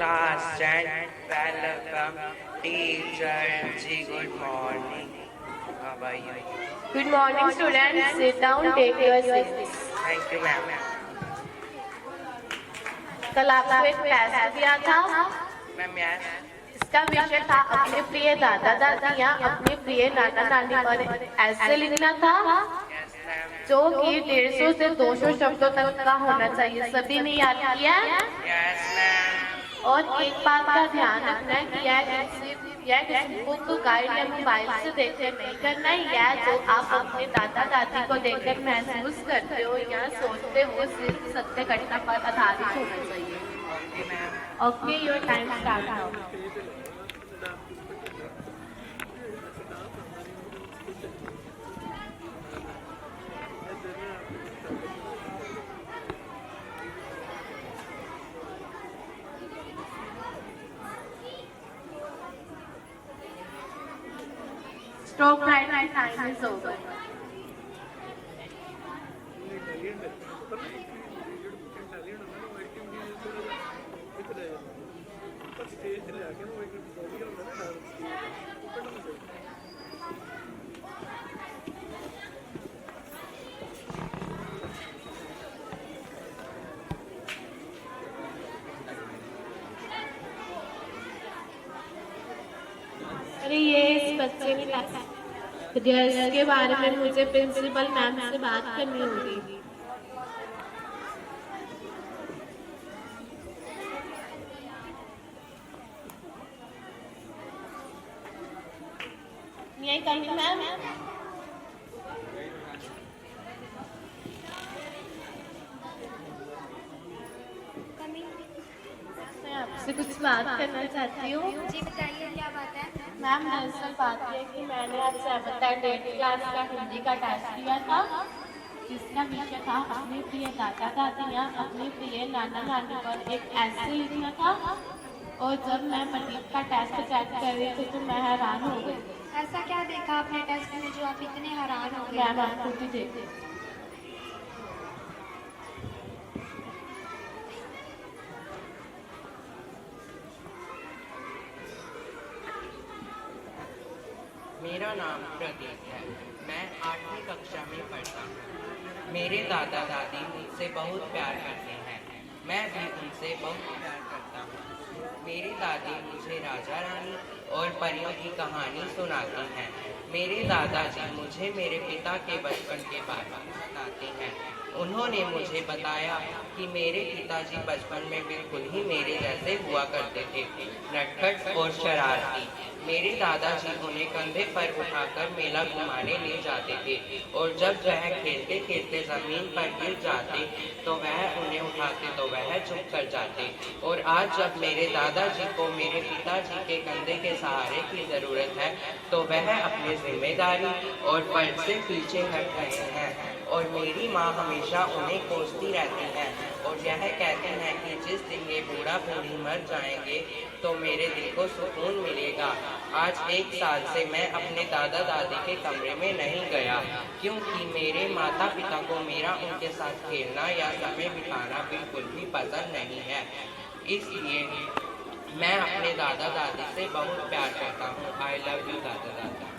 class and welcome teacher ji. Good morning. How are you? Good morning, students. Sit down, take your seats. Thank you, ma'am. कल आपको एक test दिया था। Ma'am, yes. इसका विषय था अपने प्रिय दादा दादी या अपने प्रिय नाना नानी पर ऐसे लिखना था Yes, ma'am. जो कि 150 से 200 शब्दों तक का होना चाहिए। सभी ने याद किया? Yes, ma'am. और एक बात का ध्यान रखना है कि यह किसी बुक गाइड या मोबाइल से देखकर नहीं करना है। यह जो आप अपने दादा दादी को देखकर महसूस करते हो या सोचते हो सिर्फ सत्य घटना पर आधारित होना चाहिए। Okay, ma'am. Okay, your time start now. Stroke writing time is over. अरे ये इस बच्चे ने रिजल्ट के बारे में मुझे प्रिंसिपल मैम से बात करनी होगी। यही कहीं मैम मैं आपसे कुछ बात करना चाहती हूँ। जी बताइए, क्या बात है? मैम दरअसल बात यह कि मैंने आज 7th and 8th क्लास का हिंदी का टेस्ट दिया था, जिसका विषय था अपने प्रिय दादा दादी या अपने प्रिय नाना नानी पर एक ऐसे लिखना था। और जब मैं प्रदीप का टेस्ट चेक कर रही थी तो मैं हैरान हो गई। ऐसा क्या देखा आपने टेस्ट में जो आप इतने हैरान हो गए? मैम आप खुद ही देखिए। मेरा नाम प्रदीप है। मैं 8वीं कक्षा में पढ़ता हूँ। मेरे दादा दादी मुझसे बहुत प्यार करते हैं। मैं भी उनसे बहुत प्यार करता हूँ। मेरी दादी मुझे राजा रानी और परियों की कहानी सुनाती हैं। मेरे दादाजी मुझे मेरे पिता के बचपन के बारे में बताते हैं। उन्होंने मुझे बताया कि मेरे पिताजी बचपन में बिल्कुल ही मेरे जैसे हुआ करते थे, नटखट और शरारती। मेरे दादाजी उन्हें कंधे पर उठाकर मेला घुमाने ले जाते थे और जब वह खेलते खेलते जमीन पर गिर जाते तो वह उन्हें उठाते तो वह चुप कर जाते। और आज जब मेरे दादाजी को मेरे पिताजी के कंधे के सहारे की जरूरत है तो वह अपनी जिम्मेदारी और फर्ज से पीछे हट रहे हैं। और मेरी माँ हमेशा उन्हें कोसती रहती है और यह कहती हैं कि जिस दिन ये बूढ़ा बूढ़ी मर जाएंगे तो मेरे दिल को सुकून मिलेगा। आज 1 साल से मैं अपने दादा दादी के कमरे में नहीं गया क्योंकि मेरे माता पिता को मेरा उनके साथ खेलना या समय बिताना बिल्कुल भी पसंद नहीं है। इसलिए मैं अपने दादा दादी से बहुत प्यार करता हूँ। आई लव यू दादा दादी।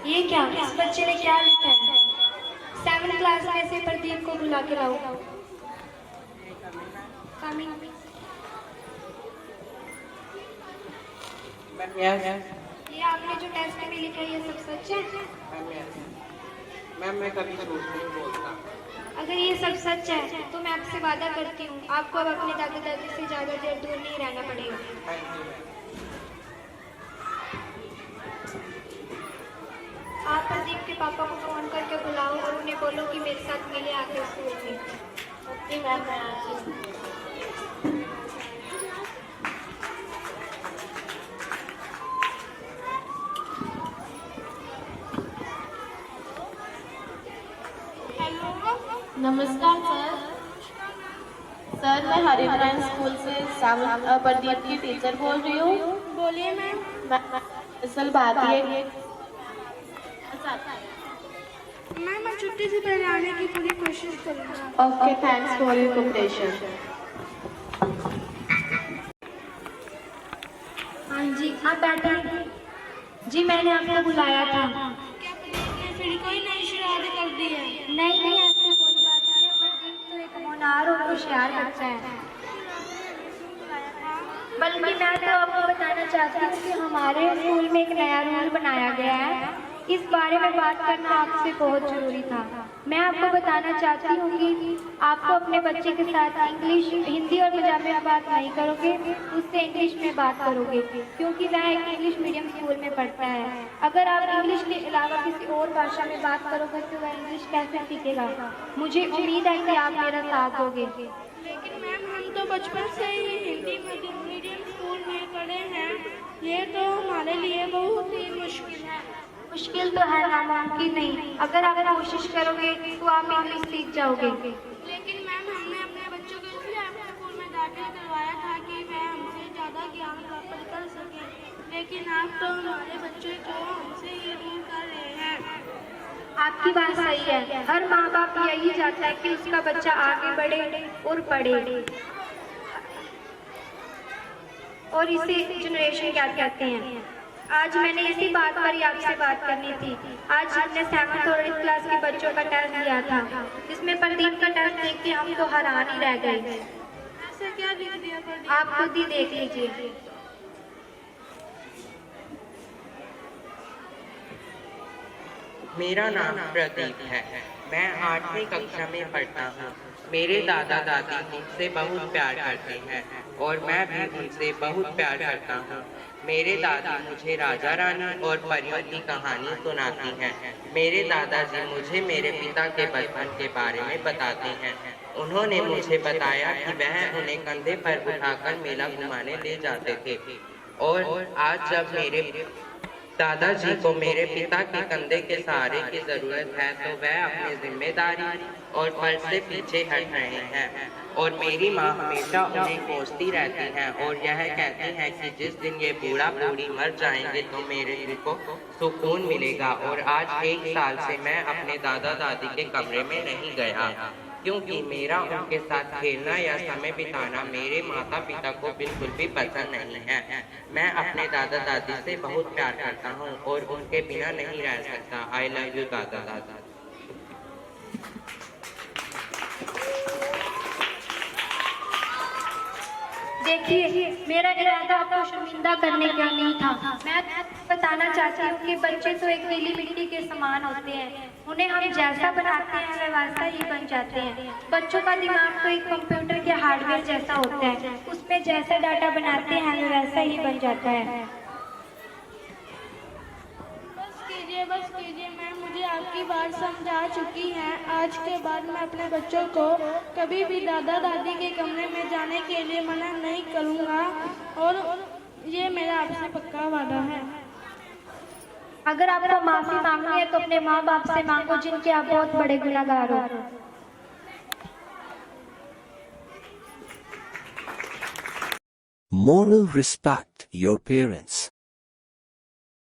ये क्या, इस बच्चे ने क्या लिखा है? 7th क्लास में से प्रदीप को बुला के लाओ। कमिंग। ये आपने जो टेस्ट में लिखा है ये सब सच है? मैम मैं कभी झूठ नहीं बोलता। अगर ये सब सच है तो मैं आपसे वादा करती हूँ आपको अब अपने दादा दादी से ज़्यादा देर दूर नहीं रहना पड़ेगा। आप प्रदीप के पापा को फ़ोन करके बुलाओ और उन्हें बोलो कि मेरे साथ मिले आके स्कूल में। ओके मैम, मैं आती हूँ। नमस्कार सर। सर मैं हरिनारायण स्कूल से प्रदीप की टीचर बोल रही हूँ। बोलिए मैम। असल बात ये वापस आती है। मैम मैं छुट्टी से पहले आने की पूरी कोशिश करूँगा। Okay, thanks for your cooperation. हाँ जी, आप बैठे। जी मैंने आपको बुलाया था। क्या प्रदीप ने फिर कोई नई शरारत कर दी है? नहीं ऐसी कोई बात नहीं है। प्रदीप तो एक होनहार और होशियार बच्चा है। बल्कि मैं तो आपको बताना चाहती हूँ कि हमारे स्कूल में एक नया रूल बनाया गया है। इस बारे में बात करना आपसे बहुत जरूरी था। मैं आपको बताना चाहती हूँ कि आपको अपने बच्चे के साथ हिंदी और पंजाबी में बात नहीं करोगे, उससे इंग्लिश में बात करोगे, क्योंकि वह एक इंग्लिश मीडियम स्कूल में पढ़ता है। अगर आप इंग्लिश के अलावा किसी और भाषा में बात करोगे तो वह इंग्लिश कैसे सीखेगा? मुझे उम्मीद है कि आप मेरा साथ दोगे। लेकिन मैम हम तो बचपन से ही हिंदी मीडियम स्कूल में पढ़े हैं। ये तो हमारे लिए बहुत ही मुश्किल है। मुश्किल तो है, नामुमकिन नहीं। अगर आप कोशिश करोगे तो आप इंग्लिश सीख जाओगे। लेकिन मैम हमने अपने बच्चों को इसलिए आपके स्कूल में दाखिल करवाया था कि वह हमसे ज़्यादा ज्ञान प्राप्त कर सके। लेकिन आप तो हमारे बच्चे को हमसे ही दूर कर रहे हैं। आपकी बात सही है। हर माँ बाप यही चाहता है कि उसका बच्चा आगे बढ़े और पढ़े। और इसे जनरेशन गैप कहते हैं। आज मैंने इसी बात पर ही आपसे बात करनी थी। आज हमने 7th और 8th क्लास के बच्चों का टेस्ट दिया था, जिसमें प्रदीप का टेस्ट देख के हम तो हैरान ही रह गए। ऐसे क्या लिख दिया प्रदीप? आप खुद ही देख लीजिए। मेरा नाम प्रदीप है। मैं 8वीं कक्षा में पढ़ता हूँ। मेरे दादा दादी मुझसे बहुत प्यार करते हैं और मैं भी उनसे बहुत प्यार करता हूँ। मेरे दादी मुझे राजा रानी और परियों की कहानी सुनाती हैं। मेरे दादाजी मुझे मेरे पिता के बचपन के बारे में बताते हैं। उन्होंने मुझे बताया कि वह उन्हें कंधे पर उठाकर मेला घुमाने ले जाते थे और आज जब मेरे दादाजी को मेरे पिता के कंधे के सहारे की जरूरत है तो वह अपनी जिम्मेदारी और फर्ज से पीछे हट रहे हैं और मेरी माँ हमेशा उन्हें कोसती रहती हैं और यह कहती हैं कि जिस दिन ये बूढ़ा बूढ़ी मर जाएंगे तो मेरे दिल को सुकून मिलेगा। और आज 1 साल से मैं अपने दादा दादी के कमरे में नहीं गया क्योंकि मेरा उनके साथ खेलना या समय बिताना मेरे माता पिता को बिल्कुल भी पसंद नहीं है। मैं अपने दादा दादी से बहुत प्यार करता हूँ और उनके बिना नहीं रह सकता। आई लव यू दादा दादा। देखिए, मेरा इरादा आपको शर्मिंदा करने का नहीं था। मैं बताना चाहती हूँ कि बच्चे तो एक गीली मिट्टी के समान होते हैं। उन्हें हम जैसा बनाते हैं वे वैसा ही बन जाते हैं। बच्चों का दिमाग तो एक कंप्यूटर के हार्डवेयर जैसा होता है। उसमें जैसा डाटा बनाते हैं वे वैसा ही बन जाता है। बस कीजिए मैम, मुझे आपकी बात समझा चुकी हैं। आज के बाद मैं अपने बच्चों को कभी भी दादा दादी के कमरे में जाने के लिए मना नहीं करूँगा और ये मेरा आपसे पक्का वादा है। अगर आपको माफी मांगनी है तो अपने माँ बाप से मांगो जिनके आप बहुत बड़े गुनहगार हो। Moral: respect your parents.